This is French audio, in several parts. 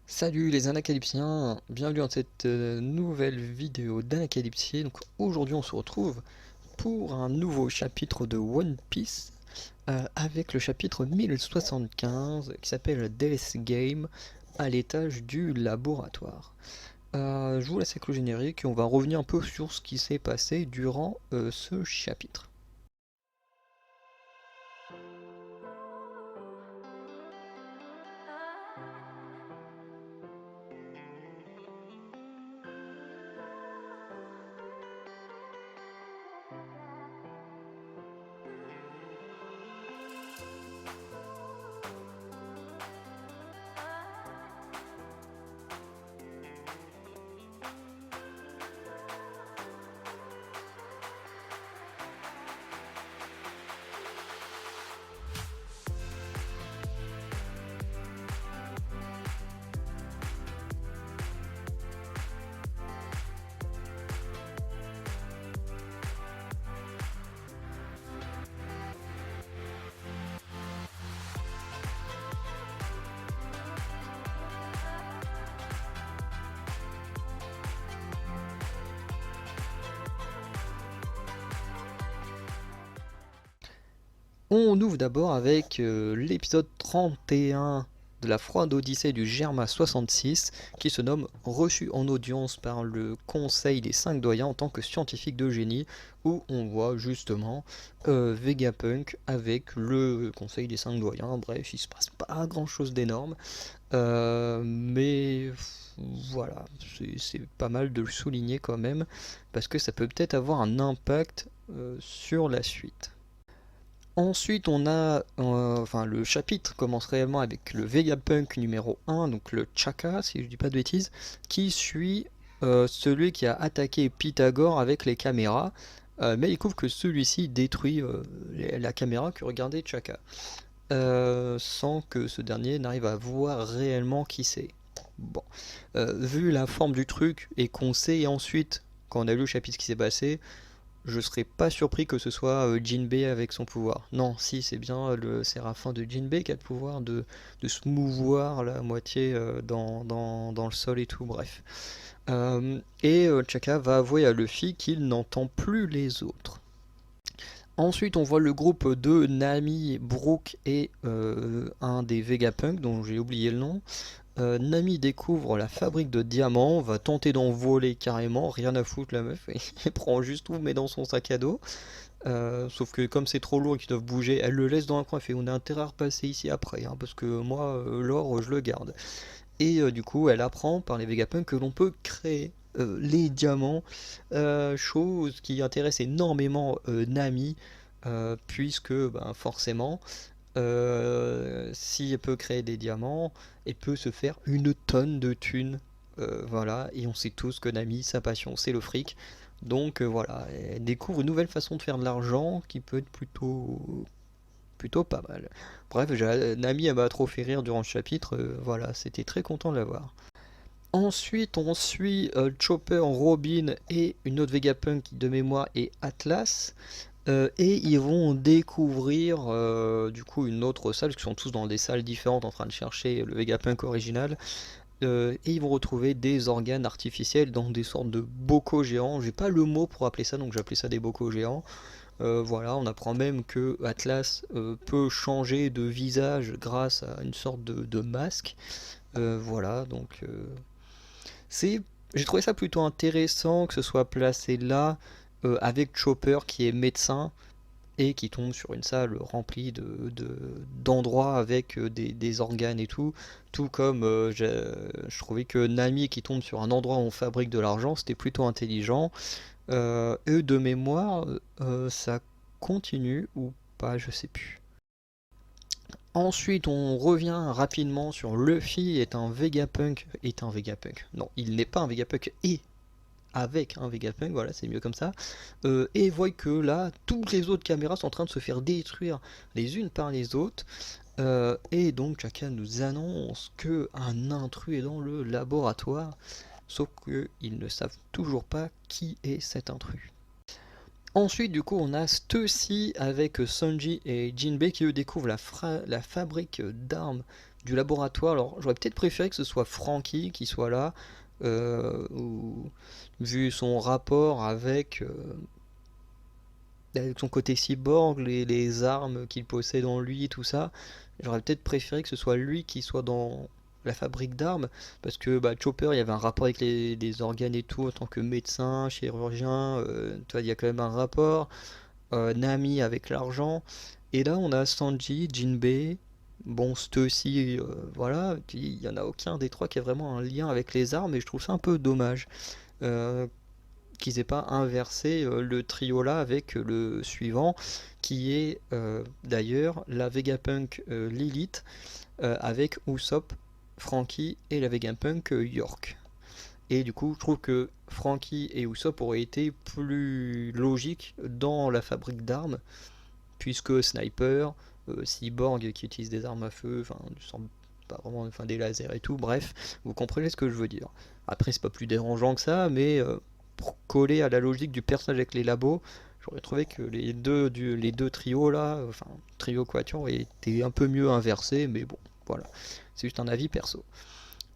Salut les Anacalypsiens, bienvenue dans cette nouvelle vidéo d'Anacalypsie. Donc aujourd'hui on se retrouve pour un nouveau chapitre de One Piece avec le chapitre 1075 qui s'appelle Death Game à l'étage du laboratoire. Je vous laisse avec le générique et on va revenir un peu sur ce qui s'est passé durant ce chapitre. On ouvre d'abord avec l'épisode 31 de la Froide Odyssée du Germa 66 qui se nomme Reçu en audience par le Conseil des 5 doyens en tant que scientifique de génie, où on voit justement Vegapunk avec le Conseil des 5 doyens. Bref, il se passe pas grand chose d'énorme, mais voilà, c'est pas mal de le souligner quand même parce que ça peut peut-être avoir un impact sur la suite. Ensuite, on a, enfin, le chapitre commence réellement avec le Vegapunk numéro 1, donc le Chaka, si je dis pas de bêtises, qui suit celui qui a attaqué Pythagore avec les caméras, mais il découvre que celui-ci détruit la caméra que regardait Chaka, sans que ce dernier n'arrive à voir réellement qui c'est. Bon, vu la forme du truc et qu'on sait ensuite, quand on a lu le chapitre qui s'est passé, je serais pas surpris que ce soit Jinbei avec son pouvoir. Non, si, c'est bien le séraphin de Jinbei qui a le pouvoir de se mouvoir la moitié dans le sol et tout, bref. Chaka va avouer à Luffy qu'il n'entend plus les autres. Ensuite, on voit le groupe de Nami, Brook et un des Vegapunk, dont j'ai oublié le nom. Nami découvre la fabrique de diamants, va tenter d'en voler carrément, rien à foutre la meuf, et prend juste tout, met dans son sac à dos. Sauf que comme c'est trop lourd et qu'ils doivent bouger, elle le laisse dans un coin, elle fait on a intérêt à repasser ici après, hein, parce que moi, l'or, je le garde. Du coup, elle apprend par les Vegapunk que l'on peut créer les diamants, chose qui intéresse énormément Nami, puisque ben, forcément, si elle peut créer des diamants, elle peut se faire une tonne de thunes. Voilà, et on sait tous que Nami, sa passion, c'est le fric. Donc voilà, elle découvre une nouvelle façon de faire de l'argent qui peut être plutôt pas mal. Bref, Nami, elle m'a trop fait rire durant le chapitre. Voilà, c'était très content de la voir. Ensuite, on suit Chopper, Robin et une autre Vegapunk qui de mémoire est Atlas. Et ils vont découvrir du coup une autre salle, parce qu'ils sont tous dans des salles différentes en train de chercher le Vegapunk original. Et ils vont retrouver des organes artificiels dans des sortes de bocaux géants. J'ai pas le mot pour appeler ça, donc j'appelais ça des bocaux géants. Voilà, on apprend même que Atlas peut changer de visage grâce à une sorte de masque. Voilà, donc c'est, j'ai trouvé ça plutôt intéressant que ce soit placé là avec Chopper qui est médecin et qui tombe sur une salle remplie d'endroits avec des organes et tout comme je trouvais que Nami qui tombe sur un endroit où on fabrique de l'argent, c'était plutôt intelligent. Et de mémoire, ça continue ou pas, je sais plus. Ensuite, on revient rapidement sur Luffy est un Vegapunk. Non, il n'est pas un Vegapunk et avec un Vegapunk, voilà, c'est mieux comme ça. Et voit que là, toutes les autres caméras sont en train de se faire détruire les unes par les autres. Et donc Chaka nous annonce que un intrus est dans le laboratoire, sauf qu'ils ne savent toujours pas qui est cet intrus. Ensuite, du coup, on a Stussy avec Sanji et Jinbei qui eux découvrent la fabrique d'armes du laboratoire. Alors j'aurais peut-être préféré que ce soit Franky qui soit là, vu son rapport avec son côté cyborg, les armes qu'il possède en lui, tout ça. J'aurais peut-être préféré que ce soit lui qui soit dans la fabrique d'armes, parce que bah, Chopper, il y avait un rapport avec les organes et tout, en tant que médecin, chirurgien, il y a quand même un rapport. Nami avec l'argent, et là on a Sanji, Jinbei, bon, Stussy, voilà, il y en a aucun des trois qui a vraiment un lien avec les armes, et je trouve ça un peu dommage. Euh, qu'ils aient pas inversé le trio là avec le suivant qui est d'ailleurs la Vegapunk Lilith avec Usopp, Franky et la Vegapunk York. Et du coup, je trouve que Franky et Usopp auraient été plus logiques dans la fabrique d'armes, puisque Sniper, Cyborg qui utilise des armes à feu, enfin, pas vraiment, enfin, des lasers et tout, bref, vous comprenez ce que je veux dire. Après, c'est pas plus dérangeant que ça, mais pour coller à la logique du personnage avec les labos, j'aurais trouvé que les deux trios là, enfin, trio quatuor, étaient un peu mieux inversés, mais bon, voilà, c'est juste un avis perso.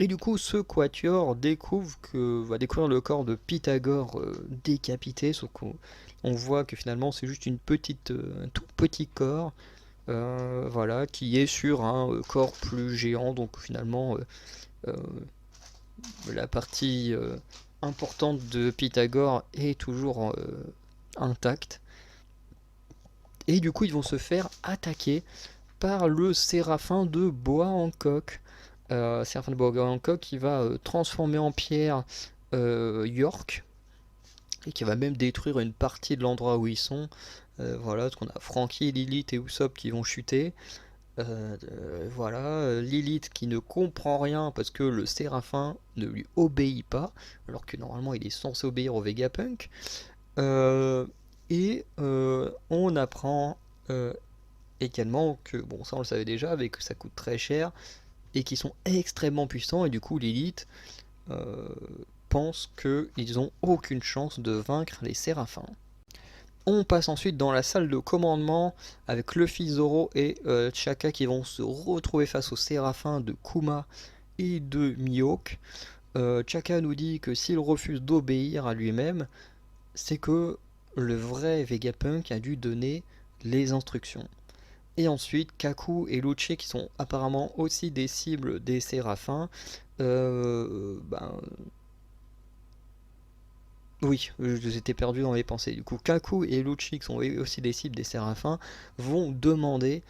Et du coup, ce quatuor va découvrir le corps de Pythagore décapité, sauf qu'on voit que finalement c'est juste un tout petit corps, voilà, qui est sur un corps plus géant. Donc finalement, euh, la partie importante de Pythagore est toujours intacte. Et du coup, ils vont se faire attaquer par le Séraphin de Bois Hancock. Séraphin de Bois Hancock qui va transformer en pierre York et qui va même détruire une partie de l'endroit où ils sont. Voilà, parce qu'on a Franky, Lilith et Usopp qui vont chuter. Voilà, Lilith qui ne comprend rien parce que le Séraphin ne lui obéit pas, alors que normalement il est censé obéir au Vegapunk. On apprend également que, bon, ça on le savait déjà, mais que ça coûte très cher et qui sont extrêmement puissants, et du coup Lilith euh, pense qu'ils ont aucune chance de vaincre les Séraphins. On passe ensuite dans la salle de commandement avec Luffy, Zoro et Chaka qui vont se retrouver face aux Séraphins de Kuma et de Mihawk. Chaka nous dit que s'il refuse d'obéir à lui-même, c'est que le vrai Vegapunk a dû donner les instructions. Et ensuite, Kaku et Lucci, qui sont apparemment aussi des cibles des Séraphins, ben, oui, j'étais perdu dans mes pensées. Du coup, Kaku et Lucci, qui sont aussi des cibles des Séraphins, vont demander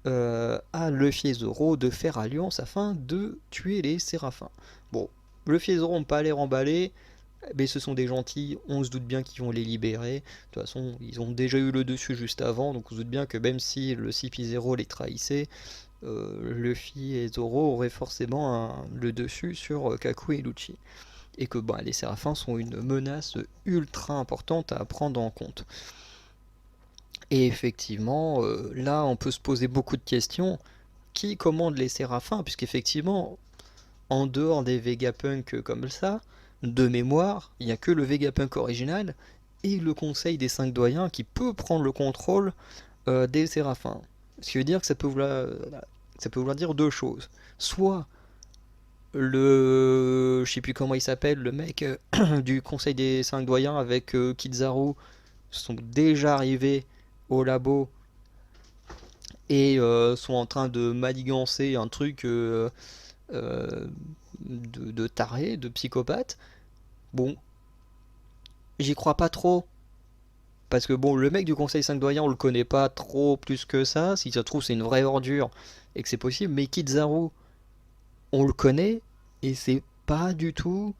à Luffy et Zoro de faire alliance afin de tuer les Séraphins. Bon, Luffy et Zoro n'ont pas l'air emballés, mais ce sont des gentils, on se doute bien qu'ils vont les libérer. De toute façon, ils ont déjà eu le dessus juste avant, donc on se doute bien que même si le CP0 les trahissait, Luffy et Zoro auraient forcément le dessus sur Kaku et Lucci. Et que bah, les Séraphins sont une menace ultra importante à prendre en compte. Et effectivement, là on peut se poser beaucoup de questions. Qui commande les Séraphins? Puisqu'effectivement, en dehors des Vegapunk comme ça, de mémoire, il n'y a que le Vegapunk original et le Conseil des 5 doyens qui peut prendre le contrôle des Séraphins. Ce qui veut dire que ça peut vouloir dire deux choses. Soit je sais plus comment il s'appelle, le mec du Conseil des 5 doyens avec Kizaru sont déjà arrivés au labo et sont en train de manigancer un truc euh, de taré, de psychopathe. Bon, j'y crois pas trop. Parce que bon, le mec du Conseil 5 doyens, on le connaît pas trop plus que ça. Si ça se trouve, c'est une vraie ordure et que c'est possible. Mais Kizaru, on le connaît et c'est pas du tout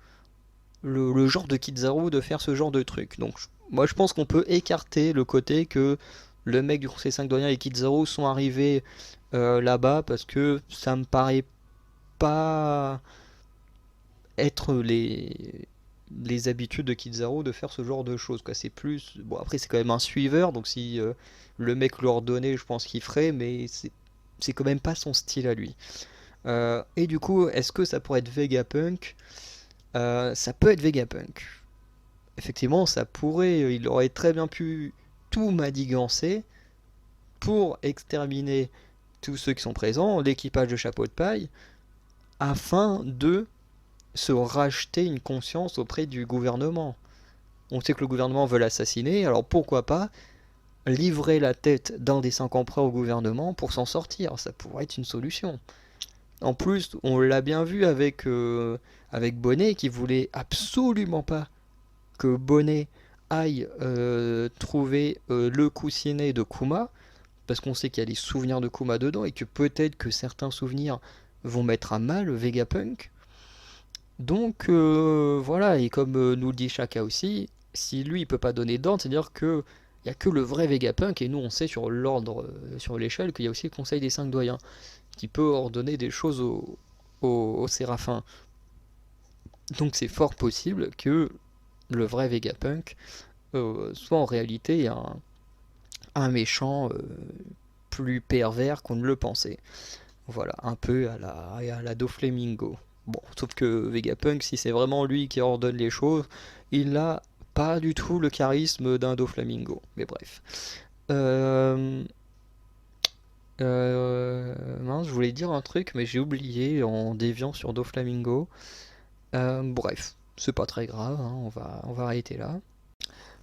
le genre de Kizaru de faire ce genre de truc. Donc, moi, je pense qu'on peut écarter le côté que le mec du Conseil 5 doyens et Kizaru sont arrivés là-bas parce que ça me paraît pas être les habitudes de Kizaru de faire ce genre de choses, quoi. C'est plus bon, après c'est quand même un suiveur, donc si le mec leur donnait, je pense qu'il ferait, mais c'est quand même pas son style à lui. Et du coup, est-ce que ça pourrait être Vegapunk? Ça peut être Vegapunk. Effectivement, ça pourrait, il aurait très bien pu tout manigancer pour exterminer tous ceux qui sont présents, l'équipage de Chapeau de Paille, afin de se racheter une conscience auprès du gouvernement. On sait que le gouvernement veut l'assassiner, alors pourquoi pas livrer la tête d'un des 5 empereurs au gouvernement pour s'en sortir, ça pourrait être une solution. En plus, on l'a bien vu avec Bonnet qui voulait absolument pas que Bonnet aille trouver le coussinet de Kuma, parce qu'on sait qu'il y a des souvenirs de Kuma dedans et que peut-être que certains souvenirs vont mettre à mal Vegapunk. Donc voilà, et comme nous le dit Shaka aussi, si lui il peut pas donner d'ordre, c'est-à-dire que il n'y a que le vrai Vegapunk, et nous on sait sur l'ordre, sur l'échelle, qu'il y a aussi le Conseil des 5 doyens, qui peut ordonner des choses aux Séraphins. Donc c'est fort possible que le vrai Vegapunk soit en réalité un méchant plus pervers qu'on ne le pensait. Voilà, un peu à la Doflamingo. Bon, sauf que Vegapunk, si c'est vraiment lui qui ordonne les choses, il n'a pas du tout le charisme d'un Doflamingo. Mais bref. Euh, mince, je voulais dire un truc, mais j'ai oublié en déviant sur Doflamingo. Bref, c'est pas très grave, hein, on va arrêter là.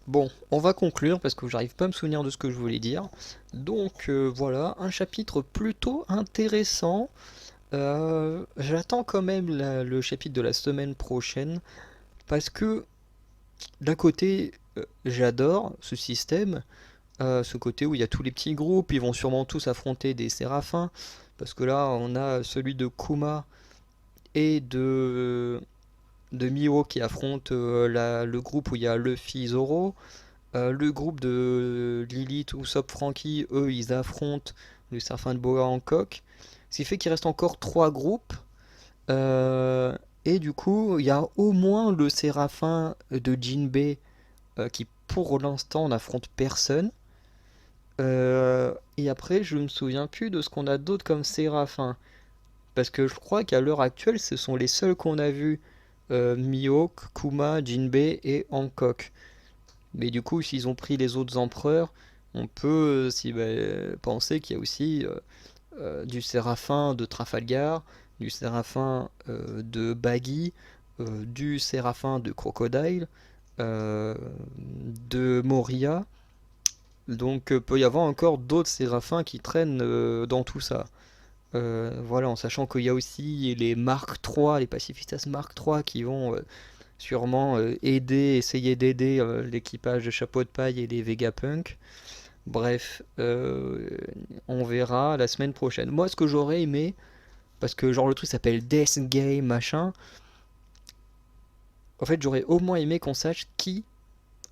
Bon, on va conclure parce que j'arrive pas à me souvenir de ce que je voulais dire. Donc voilà, un chapitre plutôt intéressant. J'attends quand même le chapitre de la semaine prochaine parce que d'un côté, j'adore ce système, ce côté où il y a tous les petits groupes, ils vont sûrement tous affronter des séraphins parce que là, on a celui de Kuma et de Mio qui affronte le groupe où il y a Luffy Zoro. Le groupe de Lilith ou Sop Frankie, eux, ils affrontent le Séraphin de Boa Hancock. Ce qui fait qu'il reste encore 3 groupes. Et du coup, il y a au moins le Séraphin de Jinbei qui, pour l'instant, n'affronte personne. Et après, je me souviens plus de ce qu'on a d'autre comme Séraphin. Parce que je crois qu'à l'heure actuelle, ce sont les seuls qu'on a vus. Mihawk, Kuma, Jinbei et Hancock. Mais du coup, s'ils ont pris les autres empereurs, on peut penser qu'il y a aussi du Séraphin de Trafalgar, du Séraphin de Baggy, du Séraphin de Crocodile, euh, de Moria. Donc peut y avoir encore d'autres séraphins qui traînent dans tout ça. Voilà, en sachant qu'il y a aussi les Mark III, les pacifistas Mark III qui vont sûrement essayer d'aider l'équipage de Chapeau de Paille et des Vegapunk. Bref, on verra la semaine prochaine. Moi, ce que j'aurais aimé, parce que genre le truc s'appelle Death Game, machin, en fait, j'aurais au moins aimé qu'on sache qui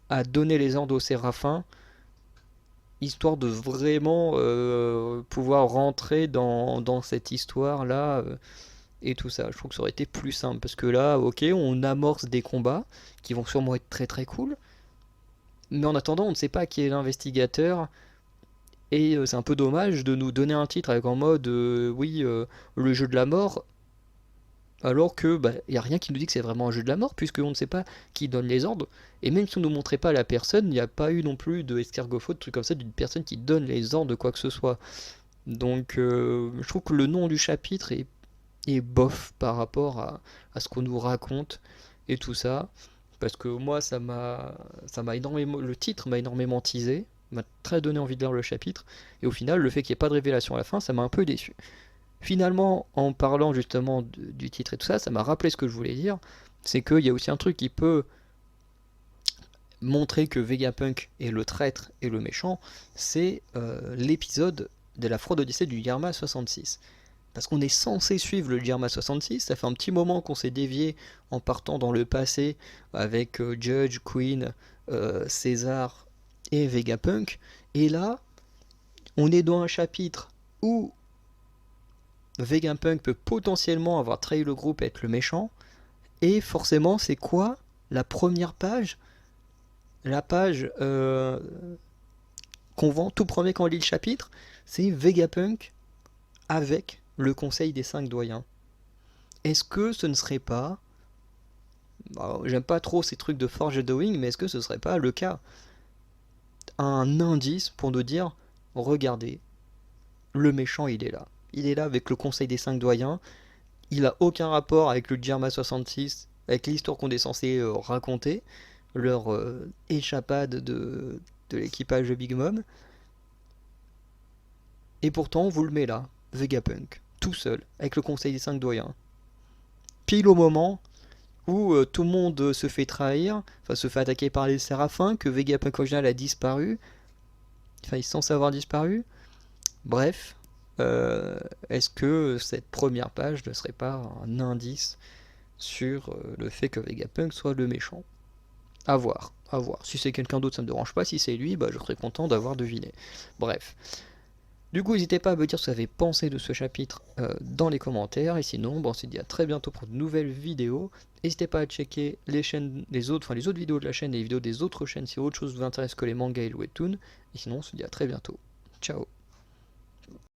a donné les ordres aux Séraphins, histoire de vraiment pouvoir rentrer dans cette histoire-là et tout ça. Je trouve que ça aurait été plus simple, parce que là, ok, on amorce des combats qui vont sûrement être très très cool, mais en attendant, on ne sait pas qui est l'investigateur. Et c'est un peu dommage de nous donner un titre avec en mode oui, le jeu de la mort, alors que bah, y a rien qui nous dit que c'est vraiment un jeu de la mort, puisqu'on ne sait pas qui donne les ordres. Et même si on ne nous montrait pas la personne, il n'y a pas eu non plus de escargofaute, de trucs comme ça, d'une personne qui donne les ordres de quoi que ce soit. Donc je trouve que le nom du chapitre est bof par rapport à ce qu'on nous raconte et tout ça. Parce que moi, ça m'a énormément, le titre m'a énormément teasé, m'a très donné envie de lire le chapitre, et au final, le fait qu'il n'y ait pas de révélation à la fin, ça m'a un peu déçu. Finalement, en parlant justement du titre et tout ça, ça m'a rappelé ce que je voulais dire, c'est qu'il y a aussi un truc qui peut montrer que Vegapunk est le traître et le méchant, c'est l'épisode de la fraude Odyssée du Yarma 66. Parce qu'on est censé suivre le Jirma 66, ça fait un petit moment qu'on s'est dévié en partant dans le passé avec Judge, Queen, César et Vegapunk. Et là, on est dans un chapitre où Vegapunk peut potentiellement avoir trahi le groupe et être le méchant. Et forcément, c'est quoi la première page? La page qu'on vend tout premier quand on lit le chapitre, c'est Vegapunk avec le conseil des 5 doyens. Est-ce que ce ne serait pas... Alors, j'aime pas trop ces trucs de foreshadowing, mais est-ce que ce serait pas le cas? Un indice pour nous dire, regardez, le méchant il est là. Il est là avec le Conseil des 5 doyens. Il a aucun rapport avec le Djerma 66, avec l'histoire qu'on est censé raconter, leur échappade de l'équipage de Big Mom. Et pourtant, on vous le met là, Vegapunk, tout seul, avec le Conseil des 5 doyens. Pile au moment où tout le monde se fait trahir, enfin se fait attaquer par les séraphins, que Vegapunk original a disparu, enfin il est censé avoir disparu. Bref, est-ce que cette première page ne serait pas un indice sur le fait que Vegapunk soit le méchant? À voir, à voir. Si c'est quelqu'un d'autre, ça me dérange pas. Si c'est lui, bah, je serais content d'avoir deviné. Bref. Du coup, n'hésitez pas à me dire ce que vous avez pensé de ce chapitre dans les commentaires. Et sinon, bon, on se dit à très bientôt pour de nouvelles vidéos. N'hésitez pas à checker les chaînes, les autres vidéos de la chaîne et les vidéos des autres chaînes si autre chose vous intéresse que les mangas et le webtoon. Et sinon, on se dit à très bientôt. Ciao.